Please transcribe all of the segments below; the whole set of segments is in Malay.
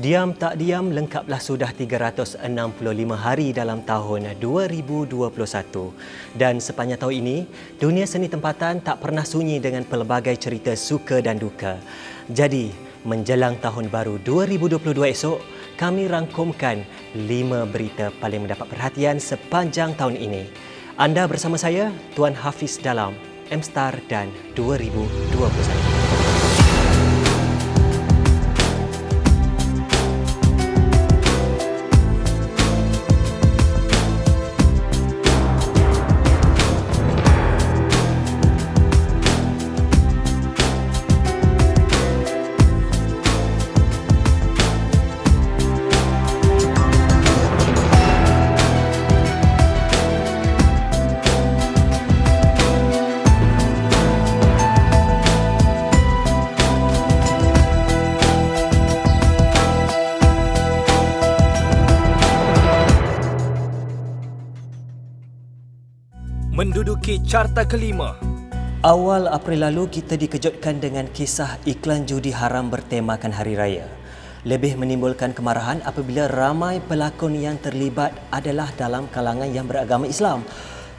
Diam tak diam, lengkaplah sudah 365 hari dalam tahun 2021. Dan sepanjang tahun ini, dunia seni tempatan tak pernah sunyi dengan pelbagai cerita suka dan duka. Jadi, menjelang tahun baru 2022 esok, kami rangkumkan 5 berita paling mendapat perhatian sepanjang tahun ini. Anda bersama saya, Tuan Hafiz dalam M-Star dan 2021. Menduduki carta kelima. Awal April lalu, kita dikejutkan dengan kisah iklan judi haram bertemakan Hari Raya. Lebih menimbulkan kemarahan apabila ramai pelakon yang terlibat adalah dalam kalangan yang beragama Islam.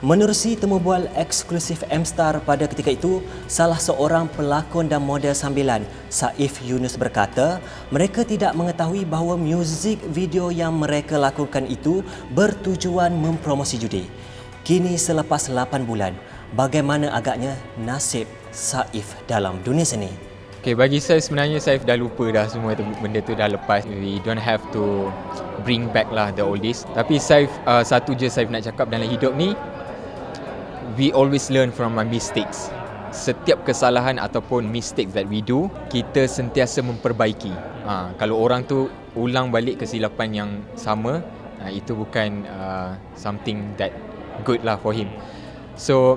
Menerusi temubual eksklusif M-Star pada ketika itu, salah seorang pelakon dan model sambilan, Saif Yunus berkata, mereka tidak mengetahui bahawa muzik video yang mereka lakukan itu bertujuan mempromosi judi. Kini selepas 8 bulan, bagaimana agaknya nasib Saif dalam dunia seni? Okay, bagi saya sebenarnya Saif dah lupa dah semua itu, benda tu dah lepas. We don't have to bring back lah the oldies. Tapi Saif, satu je Saif nak cakap dalam hidup ni, we always learn from our mistakes. Setiap kesalahan ataupun mistakes that we do, kita sentiasa memperbaiki. Kalau orang tu ulang balik kesilapan yang sama, itu bukan something that good lah for him. So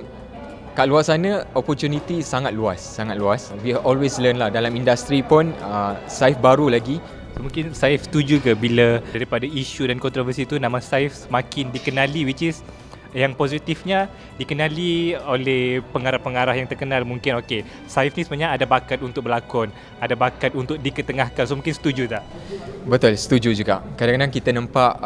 kat luar sana opportunity sangat luas. We always learn lah. Dalam industri pun Saif baru lagi. Mungkin Saif setuju ke bila daripada isu dan kontroversi itu nama Saif semakin dikenali, which is yang positifnya dikenali oleh pengarah-pengarah yang terkenal. Mungkin okey, Saif ni sebenarnya ada bakat untuk berlakon, ada bakat untuk diketengahkan. So mungkin setuju tak? Betul, setuju juga. Kadang-kadang kita nampak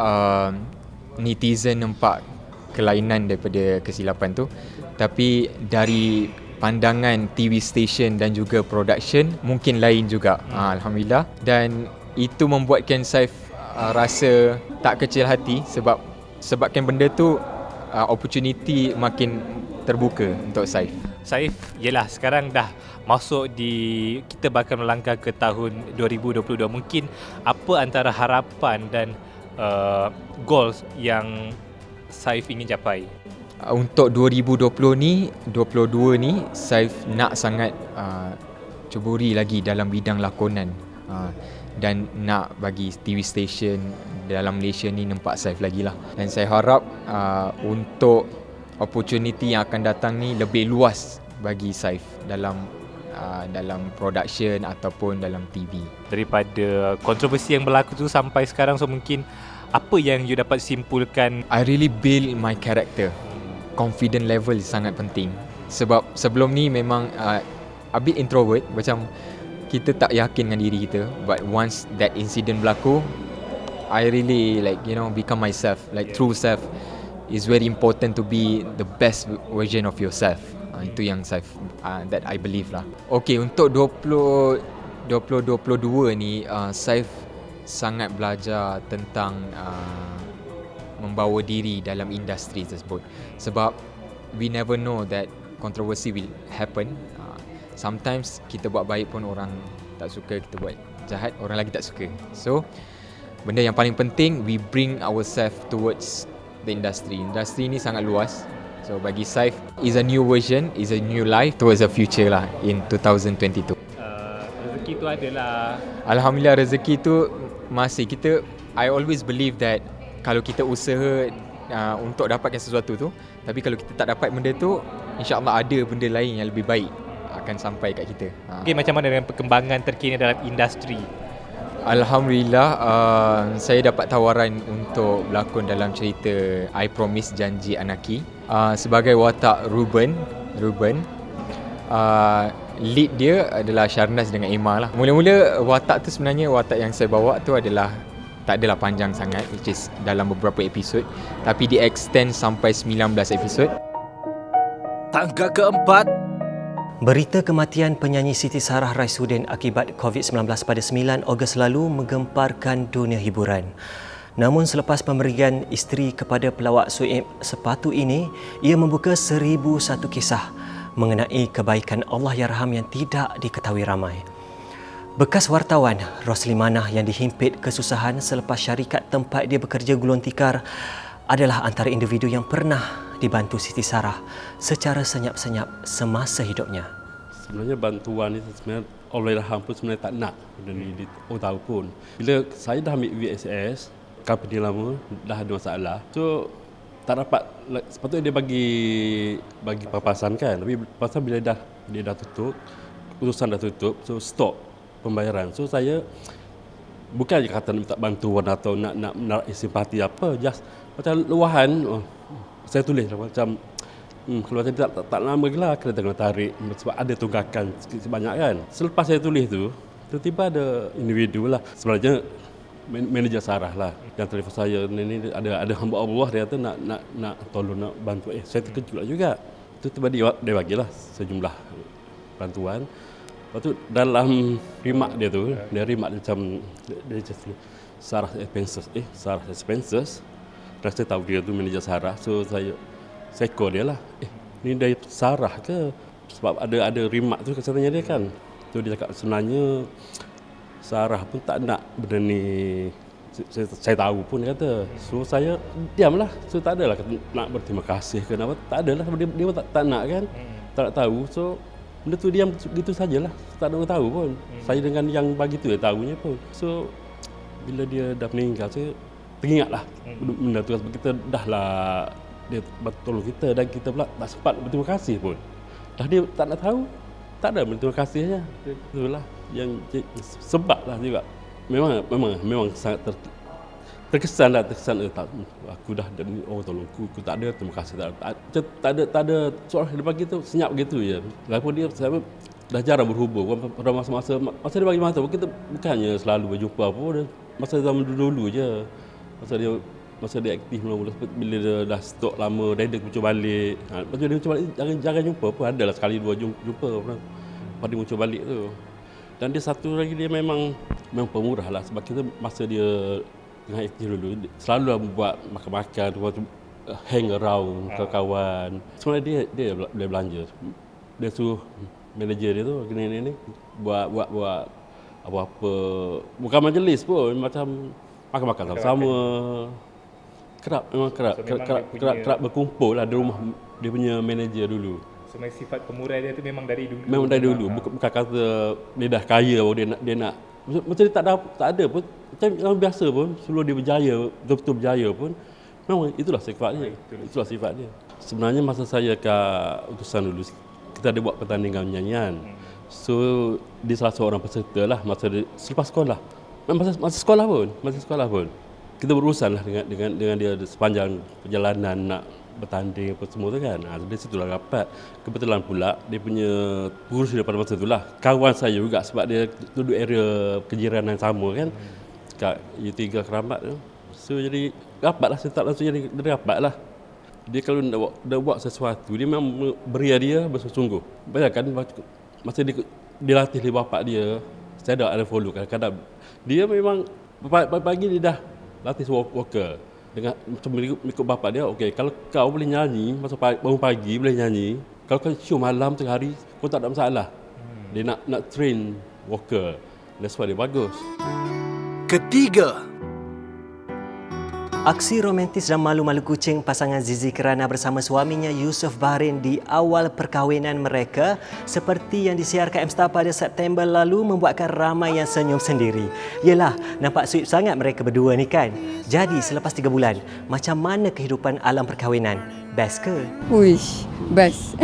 netizen nampak kelainan daripada kesilapan tu, tapi dari pandangan TV station dan juga production mungkin lain juga. Alhamdulillah. Dan itu membuatkan Saif rasa tak kecil hati sebabkan benda tu opportunity makin terbuka untuk Saif. Saif, yelah sekarang dah masuk di, kita bakal melangkah ke tahun 2022. Mungkin apa antara harapan dan goals yang Saif ingin capai? Untuk 2022 ni, Saif nak sangat ceburi lagi dalam bidang lakonan, dan nak bagi TV station dalam Malaysia ni nampak Saif lagi lah. Dan saya harap untuk opportunity yang akan datang ni lebih luas bagi Saif dalam production ataupun dalam TV. Daripada kontroversi yang berlaku tu sampai sekarang, so mungkin apa yang you dapat simpulkan? I really build my character. Confident level sangat penting. Sebab sebelum ni memang a bit introvert, macam kita tak yakin dengan diri kita. But once that incident berlaku, I really become myself. True self is very important, to be the best version of yourself. Itu yang that I believe lah. Okay, untuk 2022 ni, Saif sangat belajar tentang membawa diri dalam industri tersebut. Sebab we never know that controversy will happen. Sometimes kita buat baik pun orang tak suka, kita buat jahat orang lagi tak suka. So benda yang paling penting, we bring ourselves towards the industry. Industri ni sangat luas. So bagi Saif, is a new version, is a new life towards the future lah in 2022. Rezeki tu adalah, Alhamdulillah, rezeki tu masih I always believe that kalau kita usaha untuk dapatkan sesuatu tu, tapi kalau kita tak dapat benda tu, insya-Allah ada benda lain yang lebih baik akan sampai kat kita. Okay, macam mana dengan perkembangan terkini dalam industri? Alhamdulillah, saya dapat tawaran untuk berlakon dalam cerita I Promise Janji Anaki sebagai watak Ruben. lead dia adalah Syarnaz dengan Emma lah. Mula-mula watak tu sebenarnya watak yang saya bawa tu adalah tak adalah panjang sangat, which is dalam beberapa episod, tapi dia extend sampai 19 episod. Tangga keempat, Berita kematian penyanyi Siti Sarah Raisuddin akibat COVID-19 pada 9 Ogos lalu menggemparkan dunia hiburan. Namun selepas pemberian isteri kepada pelawak Suib sepatu ini, ia membuka 1001 kisah mengenai kebaikan Allahyarham yang tidak diketahui ramai. Bekas wartawan Rosli Manah yang dihimpit kesusahan selepas syarikat tempat dia bekerja gulung tikar adalah antara individu yang pernah dibantu Siti Sarah secara senyap-senyap semasa hidupnya. Sebenarnya bantuan ni sebenarnya Allahyarham pun sebenarnya tak nak benda ni orang tahu pun. Bila saya dah ambil VSS, company lama dah ada masalah. So tak dapat, sepatutnya dia bagi papasan kan, tapi pasal bila dia dah tutup, urusan dah tutup, so stop pembayaran. So saya bukan je kata nak minta bantuan atau nak menarik simpati apa, just macam luahan, saya tulis macam kalau saya tak lama lagi lah kena tarik sebab ada tunggakan sebanyak kan. Selepas saya tulis tu, tiba-tiba ada individu lah, sebenarnya manager Sarah lah, yang telefon saya, ni ada hamba Allah, dia kata nak tolong, nak bantu. Saya terkejut lah juga. Tiba-tiba dia bagilah sejumlah bantuan. Lepas tu dalam remark dia tu, dia remark macam dia Sarah Expenses. Dan saya tahu dia tu manager Sarah, so saya call dia lah. Ni dari Sarah ke? Sebab ada remark tu katanya dia kan. Tu dia cakap sebenarnya Sarah pun tak nak benda ni. Saya tahu pun dia kata. So saya diamlah. So tak adalah nak berterima kasih ke apa. Tak adalah. Dia pun tak nak kan. Tak nak tahu. So benda tu diam gitu sajalah. Tak ada orang tahu pun. Saya dengan yang bagi tu dia tahunya pun. So bila dia dah meninggal, saya teringatlah benda tu. Sebab kita dah lah dia tolong kita dan kita pula tak sempat berterima kasih pun. Dah dia tak nak tahu, tak ada berterima kasihnya. Itulah yang sebab lah juga. Memang sangat terkesan tak, aku dah ada orang tolong aku tak ada terima kasih, tak ada soal dia bagi tu senyap begitu je. Walaupun dia saya dah jarang berhubung pada masa dia bagi masa kita bukannya selalu berjumpa apa, masa zaman dulu je, masa dia aktif mula-mula, bila dia dah stok lama, dia muncul balik. Lepas tu dia muncul balik, jangan jumpa pun, adalah sekali dua jumpa lepas dia muncul balik tu. Dan dia satu lagi, dia memang pemurah lah, sebab kita masa dia tengah aktif dulu, selalu lah buat makan-makan, hang around kawan-kawan. Sebenarnya dia boleh belanja. Dia suruh manager dia tu, ni buat apa-apa, bukan majlis pun, macam makan-makan sama-sama. Kerap berkumpul lah di rumah dia punya manager dulu. So sifat pemurah dia tu memang dari dulu. Memang dari dulu. Bukan kata dia dah kaya baru dia nak. Macam dia tak ada pun. Macam yang biasa pun, sebelum dia berjaya, betul-betul berjaya pun, memang itulah sifat dia. Itulah sifat dia. Sebenarnya masa saya kat utusan dulu, kita ada buat pertandingan nyanyian. So dia salah seorang peserta lah selepas sekolah. Masa sekolah pun. Kita berurusan lah dengan dia sepanjang perjalanan nak bertanding apa semua tu kan. Dari situ lah rapat. Kebetulan pula dia punya pengurus daripada masa tu lah kawan saya juga, sebab dia duduk area kejiranan sama kan, kat U3 Keramat tu. So jadi rapat lah, saya tak langsung jadi rapat lah. Dia kalau nak buat sesuatu, dia memang beria dia bersungguh. Bayangkan masa dia latih oleh bapak dia, saya ada follow kadang-kadang. Dia memang pagi dia dah latih vokal dengan macam ikut bapak dia. Okey, kalau kau boleh nyanyi masa bangun pagi boleh nyanyi, kalau kau show malam tengah hari kau tak ada masalah. Dia nak train vokal, that's why dia bagus. ketiga, Aksi romantis dan malu-malu kucing pasangan Zizi Kirana bersama suaminya Yusof Bahrin di awal perkahwinan mereka seperti yang disiarkan M-Star pada September lalu membuatkan ramai yang senyum sendiri. Yelah, nampak sweet sangat mereka berdua ni kan? Jadi selepas 3 bulan, macam mana kehidupan alam perkahwinan? Best ke? Uish, best.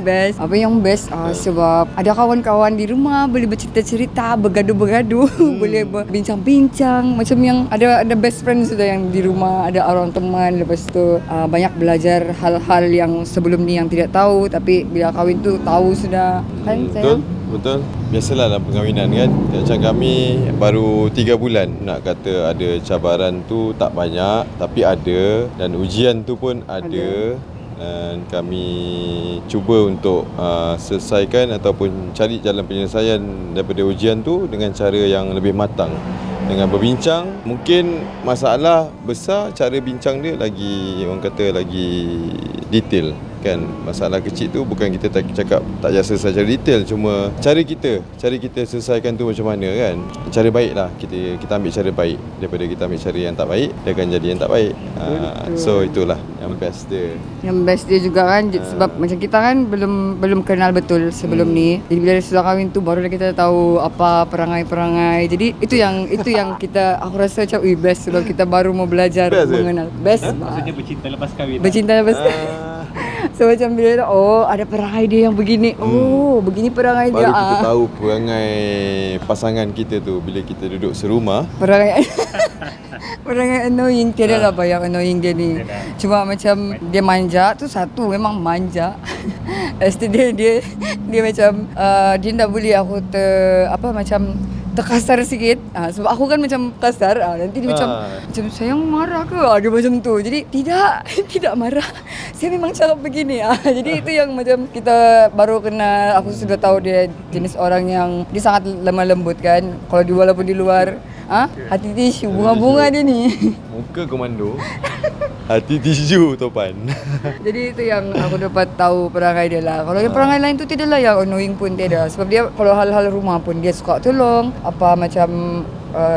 Best. Apa yang best? Sebab ada kawan-kawan di rumah, boleh bercerita-cerita, bergaduh-bergaduh, boleh berbincang-bincang. Macam yang ada best friends sudah yang di rumah, ada orang teman. Lepas tu banyak belajar hal-hal yang sebelum ni yang tidak tahu, tapi bila kahwin tu tahu sudah. Kan sayang? Betul. Biasalah dalam perkahwinan kan. Macam kami baru 3 bulan. Nak kata ada cabaran tu tak banyak, tapi ada. Dan ujian tu pun ada. Dan kami cuba untuk selesaikan ataupun cari jalan penyelesaian daripada ujian tu dengan cara yang lebih matang. Dengan berbincang, mungkin masalah besar, cara bincang dia lagi, orang kata lagi detail kan. Masalah kecil tu bukan kita tak cakap tak jasa secara detail, cuma cara kita selesaikan tu macam mana kan. Cara baik lah, kita ambil cara baik daripada kita ambil cara yang tak baik, dia akan jadi yang tak baik. So itulah yang best dia. Yang best dia juga kan, sebab macam kita kan belum kenal betul sebelum ni. Jadi bila sudah kahwin tu barulah kita tahu apa perangai-perangai. Jadi itu yang kita, aku rasa macam best sebab kita baru mau belajar mengenal. Best. Maksudnya bercinta lepas kahwin. Bercinta lepas kahwin. So macam bila ada perangai dia yang begini. Begini perangai dia. Baru kita tahu perangai pasangan kita tu bila kita duduk serumah. Perangai annoying. Tiada lah yang annoying dia ni. Cuma macam dia manja tu satu, memang manja. Lepas tu dia macam dia tak boleh aku macam terkasar sikit. Sebab aku kan macam kasar. Nanti dia macam sayang marah ke? Dia macam tu. Jadi tidak marah. Saya memang cakap begini. Jadi itu yang macam kita baru kenal. Aku sudah tahu dia jenis orang yang dia sangat lemah lembut kan. Kalau walaupun di luar hati tisu, bunga-bunga dia ni. Muka komando. Hati tisu topan. Jadi itu yang aku dapat tahu perangai dia lah. Kalau yang perangai lain tu tidaklah yang annoying pun tiada. Sebab dia kalau hal-hal rumah pun dia suka tolong. Apa macam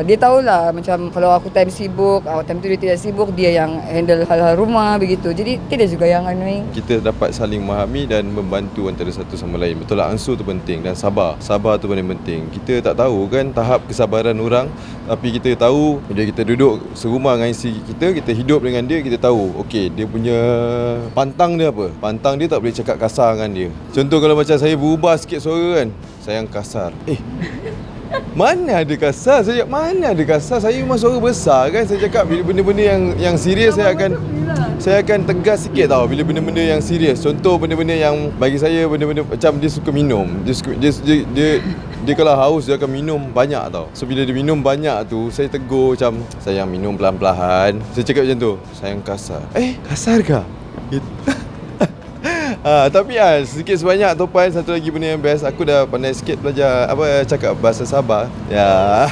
dia tahulah macam kalau aku time sibuk, time tu dia tidak sibuk, dia yang handle hal-hal rumah begitu. Jadi tidak juga yang annoying. Kita dapat saling memahami dan membantu antara satu sama lain. Betul lah, ansur tu penting dan sabar. Sabar tu paling penting. Kita tak tahu kan tahap kesabaran orang, tapi kita tahu bila kita duduk serumah dengan isteri kita hidup dengan dia, kita tahu okey dia punya pantang dia apa. Pantang dia tak boleh cakap kasar dengan dia. Contoh kalau macam saya berubah sikit suara kan, sayang kasar. Mana ada kasar? Saya cakap mana ada kasar? Saya memang suara besar kan. Saya cakap bila benda-benda yang serius saya akan tegas sikit tau. Bila benda-benda yang serius. Contoh benda-benda yang bagi saya benda-benda macam dia suka minum. Dia kalau haus dia akan minum banyak tau. So bila dia minum banyak tu saya tegur macam sayang minum pelan-pelan. Saya cakap macam tu. Sayang kasar. Kasar ke? Tapi sedikit sebanyak Topan, satu lagi benda yang best, aku dah pandai sikit belajar cakap bahasa Sabah. Ya.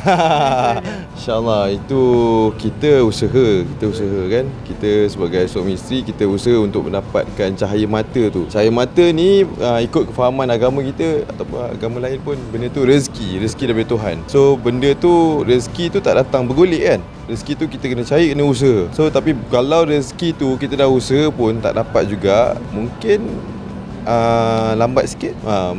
InsyaAllah itu kita usaha kan. Kita sebagai suami isteri kita usaha untuk mendapatkan cahaya mata tu. Cahaya mata ni ikut kefahaman agama kita ataupun agama lain pun benda tu rezeki daripada Tuhan. So benda tu rezeki tu tak datang bergolek kan. Rezeki tu kita kena cari, kena usaha. So tapi kalau rezeki tu kita dah usaha pun tak dapat juga, mungkin lambat sikit.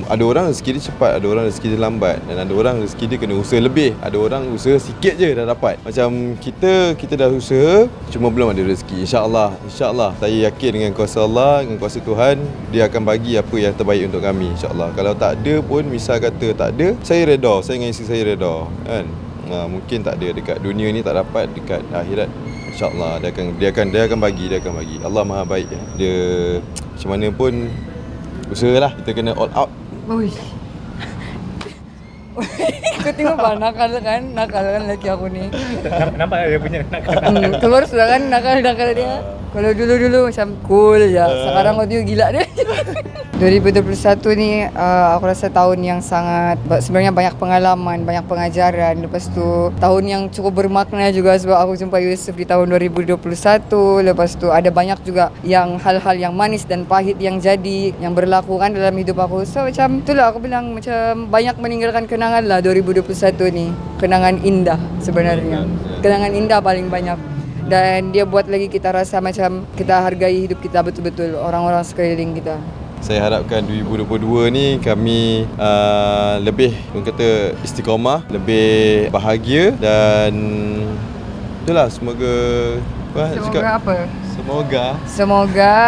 Ada orang rezeki dia cepat, ada orang rezeki dia lambat, dan ada orang rezeki dia kena usaha lebih. Ada orang usaha sikit je dah dapat. Macam kita dah usaha cuma belum ada rezeki. InsyaAllah saya yakin dengan kuasa Allah, dengan kuasa Tuhan, dia akan bagi apa yang terbaik untuk kami InsyaAllah. Kalau tak ada pun, misal kata tak ada, saya reda, saya dengan isteri saya reda kan. Mungkin tak ada dekat dunia ni, tak dapat dekat akhirat. InsyaAllah dia akan bagi. Allah Maha baik. Dia macam mana pun usahalah, kita kena all out. Kau tengok bah, nakal kan lelaki aku ni. Nampak dia punya nakal. Keluar sudah kan nakal dia. Kalau dulu macam cool je. Sekarang kau tengok gila dia. 2021 ni aku rasa tahun yang sangat, sebenarnya banyak pengalaman, banyak pengajaran. Lepas tu tahun yang cukup bermakna juga sebab aku jumpa Yusuf di tahun 2021. Lepas tu ada banyak juga yang hal-hal yang manis dan pahit yang jadi, yang berlaku kan dalam hidup aku. So macam itulah aku bilang, macam banyak meninggalkan kenangan lah 2021 ni. Kenangan indah sebenarnya. Kenangan indah paling banyak. Dan dia buat lagi kita rasa macam kita hargai hidup kita betul-betul, orang-orang sekeliling kita. Saya harapkan 2022 ni kami lebih, orang kata, istiqamah, lebih bahagia, dan itulah, semoga Semoga apa? Semoga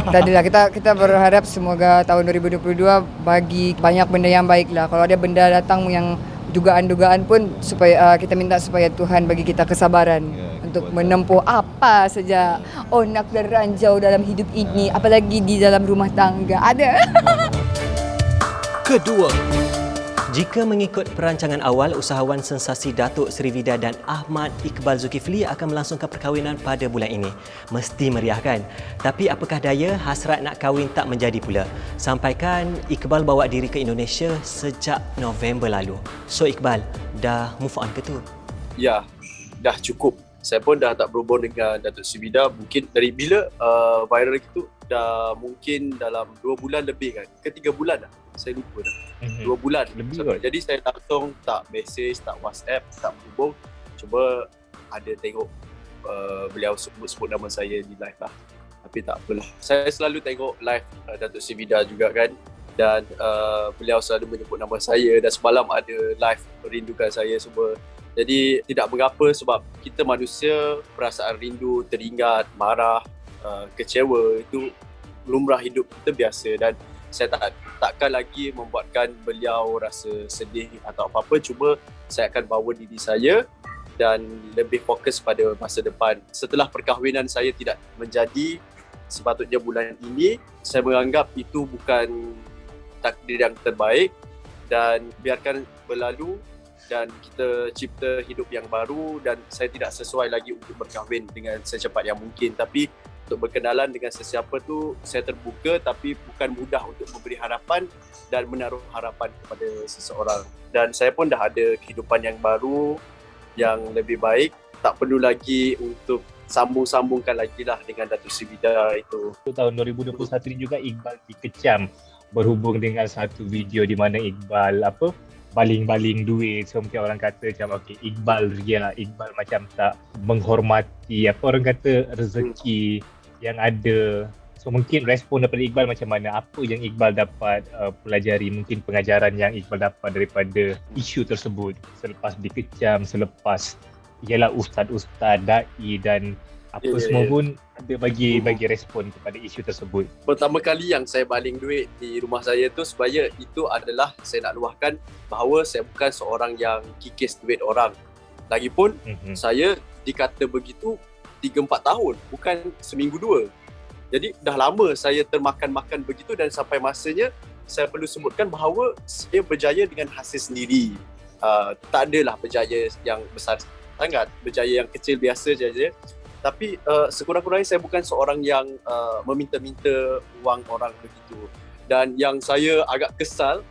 Tadilah kita berharap semoga tahun 2022 bagi banyak benda yang baik lah. Kalau ada benda datang yang dugaan-dugaan pun supaya kita minta supaya Tuhan bagi kita kesabaran untuk menempuh apa saja onak dan ranjau dalam hidup ini, apalagi di dalam rumah tangga. Ada. Kedua, jika mengikut perancangan awal, usahawan sensasi Datuk Seri Vida dan Ahmad Iqbal Zulkifli akan melangsungkan perkahwinan pada bulan ini. Mesti meriah kan? Tapi apakah daya hasrat nak kahwin tak menjadi pula? Sampaikan Iqbal bawa diri ke Indonesia sejak November lalu. So Iqbal, dah move on ke tu? Ya, dah cukup. Saya pun dah tak berhubung dengan Datuk Seri Vida mungkin dari bila viral itu dah mungkin dalam 2 bulan lebih kan. Ke 3 bulan dah. Saya lupa dah. 2 bulan Lebih so, jadi saya langsung tak mesej, tak WhatsApp, tak berhubung. Cuba ada tengok beliau sebut nama saya di live lah. Tapi tak apalah. Saya selalu tengok live Datuk Seri Vida juga kan. Dan beliau selalu menyebut nama saya. Dan semalam ada live rindukan saya semua. Jadi tidak mengapa sebab kita manusia perasaan rindu, teringat, marah, kecewa itu lumrah hidup kita biasa. Dan saya takkan lagi membuatkan beliau rasa sedih atau apa-apa. Cuma saya akan bawa diri saya dan lebih fokus pada masa depan. Setelah perkahwinan saya tidak menjadi sepatutnya bulan ini, saya menganggap itu bukan takdir yang terbaik dan biarkan berlalu dan kita cipta hidup yang baru dan saya tidak sesuai lagi untuk berkahwin dengan secepat yang mungkin. Tapi untuk berkenalan dengan sesiapa tu saya terbuka tapi bukan mudah untuk memberi harapan dan menaruh harapan kepada seseorang. Dan saya pun dah ada kehidupan yang baru yang lebih baik. Tak perlu lagi untuk sambung-sambungkan lagi lah dengan Datuk Seri Vida itu. Tahun 2021 ni juga Iqbal dikecam berhubung dengan satu video di mana Iqbal baling-baling duit. So mungkin orang kata macam Iqbal real lah, Iqbal macam tak menghormati orang kata rezeki yang ada. So mungkin respon daripada Iqbal macam mana? Apa yang Iqbal dapat pelajari, mungkin pengajaran yang Iqbal dapat daripada isu tersebut selepas dikecam, selepas ialah ustaz-ustaz, da'i dan apa semua pun ada bagi respon kepada isu tersebut. Pertama kali yang saya baling duit di rumah saya tu supaya itu adalah saya nak luahkan bahawa saya bukan seorang yang kikis duit orang. Lagipun saya dikata begitu 3-4 tahun, bukan seminggu 2. Jadi dah lama saya termakan-makan begitu dan sampai masanya saya perlu sebutkan bahawa saya berjaya dengan hasil sendiri. Tak adalah berjaya yang besar sangat, berjaya yang kecil biasa saja. Tapi sekurang-kurangnya saya bukan seorang yang meminta-minta wang orang begitu. Dan yang saya agak kesal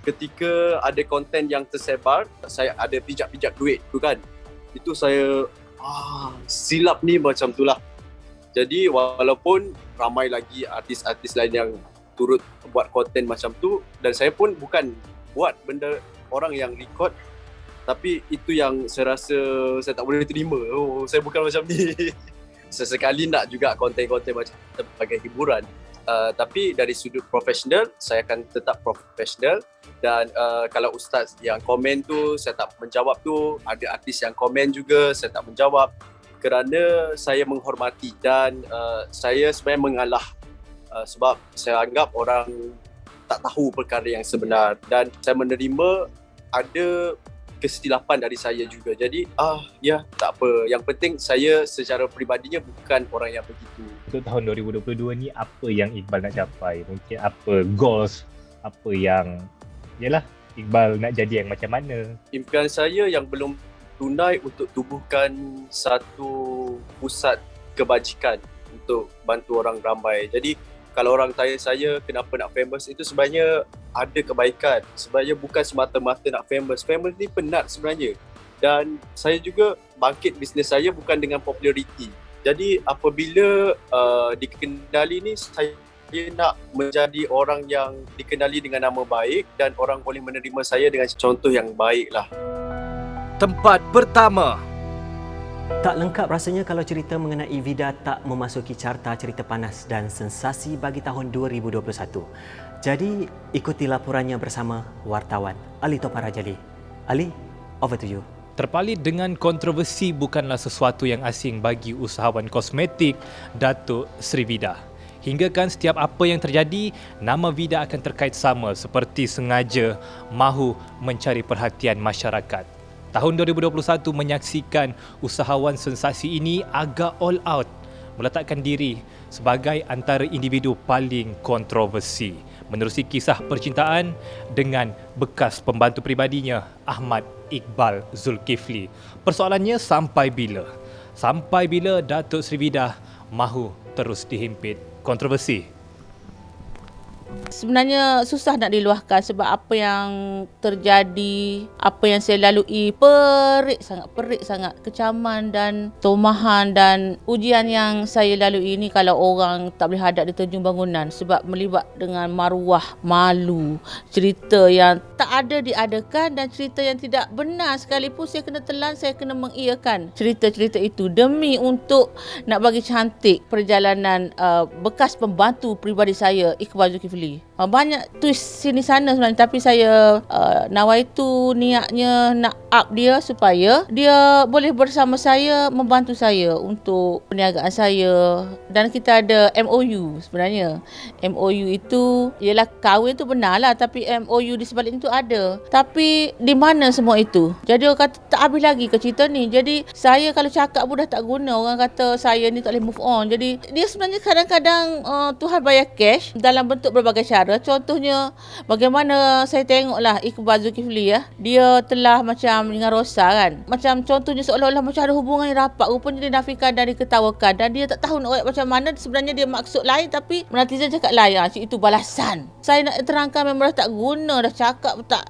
ketika ada konten yang tersebar, saya ada pijak-pijak duit tu kan. Itu saya silap ni macam tu lah. Jadi walaupun ramai lagi artis-artis lain yang turut buat konten macam tu dan saya pun bukan buat benda orang yang record. Tapi itu yang saya rasa saya tak boleh terima. Saya bukan macam ni. Sesekali nak juga konten-konten macam sebagai hiburan. Tapi dari sudut profesional, saya akan tetap profesional. Dan kalau ustaz yang komen tu, saya tak menjawab tu. Ada artis yang komen juga, saya tak menjawab. Kerana saya menghormati dan saya sebenarnya mengalah. Sebab saya anggap orang tak tahu perkara yang sebenar. Dan saya menerima ada kesilapan dari saya juga. Jadi tak apa. Yang penting saya secara peribadinya bukan orang yang begitu. Untuk tahun 2022 ni apa yang Iqbal nak capai? Mungkin apa goals, apa yang Iqbal nak jadi yang macam mana? Impian saya yang belum tunai untuk tubuhkan satu pusat kebajikan untuk bantu orang ramai. Jadi kalau orang tanya saya kenapa nak famous, itu sebenarnya ada kebaikan. Sebenarnya bukan semata-mata nak famous. Famous ni penat sebenarnya. Dan saya juga bangkit bisnes saya bukan dengan populariti. Jadi apabila dikenali ni, saya nak menjadi orang yang dikenali dengan nama baik dan orang boleh menerima saya dengan contoh yang baik lah. Tempat pertama. Tak lengkap rasanya kalau cerita mengenai Vida tak memasuki carta cerita panas dan sensasi bagi tahun 2021. Jadi, ikuti laporannya bersama wartawan Ali Toparajali. Ali, over to you. Terpalit dengan kontroversi bukanlah sesuatu yang asing bagi usahawan kosmetik Datuk Sri Vida. Hinggakan setiap apa yang terjadi, nama Vida akan terkait sama seperti sengaja mahu mencari perhatian masyarakat. Tahun 2021 menyaksikan usahawan sensasi ini agak all out, meletakkan diri sebagai antara individu paling kontroversi menerusi kisah percintaan dengan bekas pembantu peribadinya Ahmad Iqbal Zulkifli. Persoalannya sampai bila? Sampai bila Datuk Sri Vida mahu terus dihimpit kontroversi? Sebenarnya susah nak diluahkan sebab apa yang terjadi, apa yang saya lalui, perik sangat kecaman dan tomahan dan ujian yang saya lalui ini kalau orang tak boleh hadap di terjun bangunan sebab melibat dengan maruah, malu, cerita yang tak ada diadakan dan cerita yang tidak benar sekalipun saya kena telan, saya kena mengiyakan cerita-cerita itu demi untuk nak bagi cantik perjalanan bekas pembantu peribadi saya Iqbal Zulkifli. Banyak twist sini sana sebenarnya, tapi saya nawaitu niatnya nak up dia supaya dia boleh bersama saya, membantu saya untuk perniagaan saya. Dan kita ada MOU sebenarnya. MOU itu ialah kahwin tu benar lah, tapi MOU di sebalik itu ada. Tapi di mana semua itu? Jadi orang kata tak habis lagi ke cerita ni. Jadi saya kalau cakap pun dah tak guna. Orang kata saya ni tak boleh move on. Jadi dia sebenarnya kadang-kadang Tuhan bayar cash dalam bentuk berbagai cara. Contohnya bagaimana saya tengoklah Iqbal Zulkifli ya. Dia telah macam dengan Rosa kan. Macam contohnya seolah-olah macam ada hubungan yang rapat. Rupanya dia nafikan dan diketawakan. Dan dia tak tahu nak buat macam mana. Sebenarnya dia maksud lain tapi netizen cakap lain. Itu balasan. Saya nak terangkan memang dah tak guna. Dah cakap tak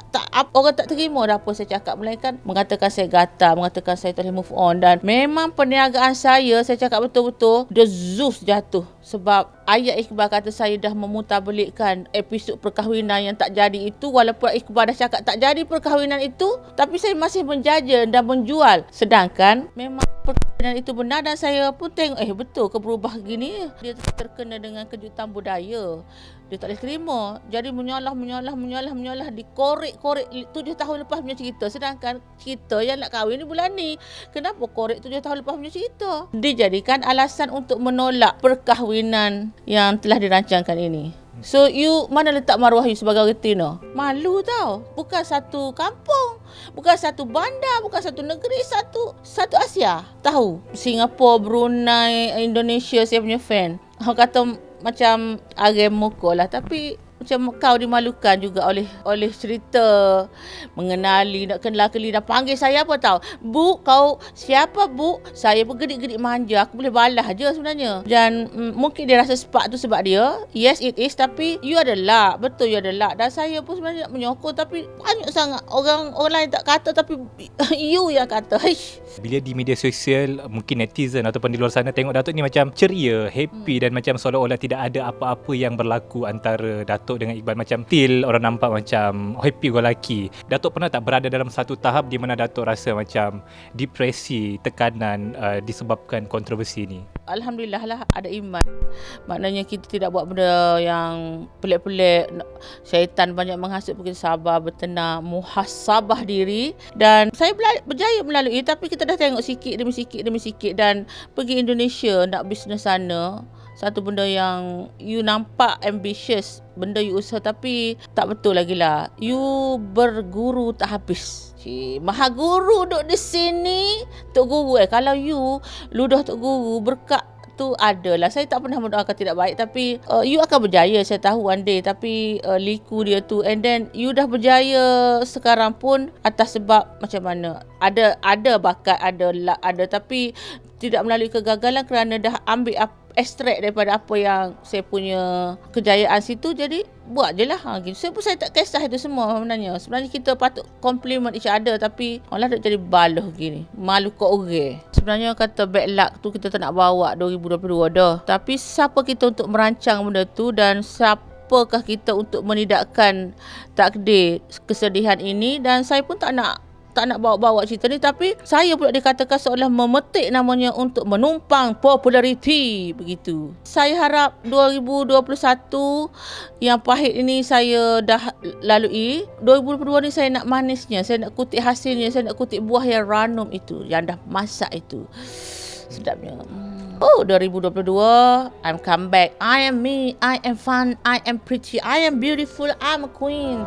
orang tak terima dah apa saya cakap. Melainkan mengatakan saya gatal. Mengatakan saya tak boleh move on. Dan memang perniagaan saya cakap betul-betul dia Zeus jatuh. Sebab ayat Iqbal kata saya dah memutarbalikkan episod perkahwinan yang tak jadi itu. Walaupun Iqbal dah cakap tak jadi perkahwinan itu, tapi saya masih menjaja dan menjual. Sedangkan memang perkahwinan itu benar dan saya pun tengok betul ke berubah gini. Dia terkena dengan kejutan budaya. Dia tak boleh terima. Jadi menyolah, dikorek-korek 7 tahun lepas punya cerita. Sedangkan kita yang nak kahwin ni bulan ni. Kenapa korek 7 tahun lepas punya cerita? Dijadikan alasan untuk menolak perkahwinan yang telah dirancangkan ini. So you mana letak maruah you sebagai orang Tino? Malu tau. Bukan satu kampung, bukan satu bandar, bukan satu negeri, satu Asia. Tahu Singapura, Brunei, Indonesia saya punya fan. Orang kata macam agak mokok lah, tapi macam kau dimalukan juga oleh cerita mengenali, nak kenali dan panggil saya apa tahu. Bu, kau siapa bu? Saya pun gedik-gedik manja. Aku boleh balas je sebenarnya. Dan mungkin dia rasa spark tu sebab dia. Yes it is, tapi you ada luck. Betul you ada luck. Dan saya pun sebenarnya nak menyokong tapi banyak sangat orang lain tak kata tapi you yang kata. Bila di media sosial mungkin netizen ataupun di luar sana tengok Datuk ni macam ceria, happy dan macam seolah-olah tidak ada apa-apa yang berlaku antara Datuk dengan Iqbal. Macam till orang nampak macam happy go lucky. Datuk pernah tak berada dalam satu tahap di mana Datuk rasa macam depresi, tekanan disebabkan kontroversi ni? Alhamdulillah lah ada iman. Maknanya kita tidak buat benda yang pelik-pelik. Syaitan banyak menghasut, kita sabar, bertenang, muhasabah diri. Dan saya berjaya melalui, tapi kita dah tengok sikit demi sikit dan pergi Indonesia nak bisnes sana. Satu benda yang you nampak ambitious, benda you usaha tapi tak betul lagi lah. You berguru tak habis. Maha guru duduk di sini. Tok Guru kalau you ludah Tok Guru berkat tu adalah. Saya tak pernah mendoakan tidak baik tapi you akan berjaya saya tahu one day. Tapi liku dia tu and then you dah berjaya sekarang pun atas sebab macam mana. Ada bakat, ada tapi tidak melalui kegagalan kerana dah ambil ekstrak daripada apa yang saya punya kejayaan situ. Jadi buat je lah gitu. Saya tak kisah itu semua sebenarnya. Sebenarnya kita patut compliment each other tapi malah tak jadi baluh gini. Malu kok orang. Sebenarnya kata bad luck tu kita tak nak bawa 2022 dah. Tapi siapa kita untuk merancang benda tu dan siapakah kita untuk menidakkan takdir kesedihan ini. Dan saya pun tak nak tak nak bawa-bawa cerita ni, tapi saya pula dikatakan seolah memetik namanya untuk menumpang populariti begitu. Saya harap 2021 yang pahit ini saya dah lalui. 2022 ni saya nak manisnya, saya nak kutip hasilnya, saya nak kutip buah yang ranum itu, yang dah masak itu. Sedapnya. Oh, 2022, I'm come back. I am me, I am fun, I am pretty, I am beautiful, I'm a queen.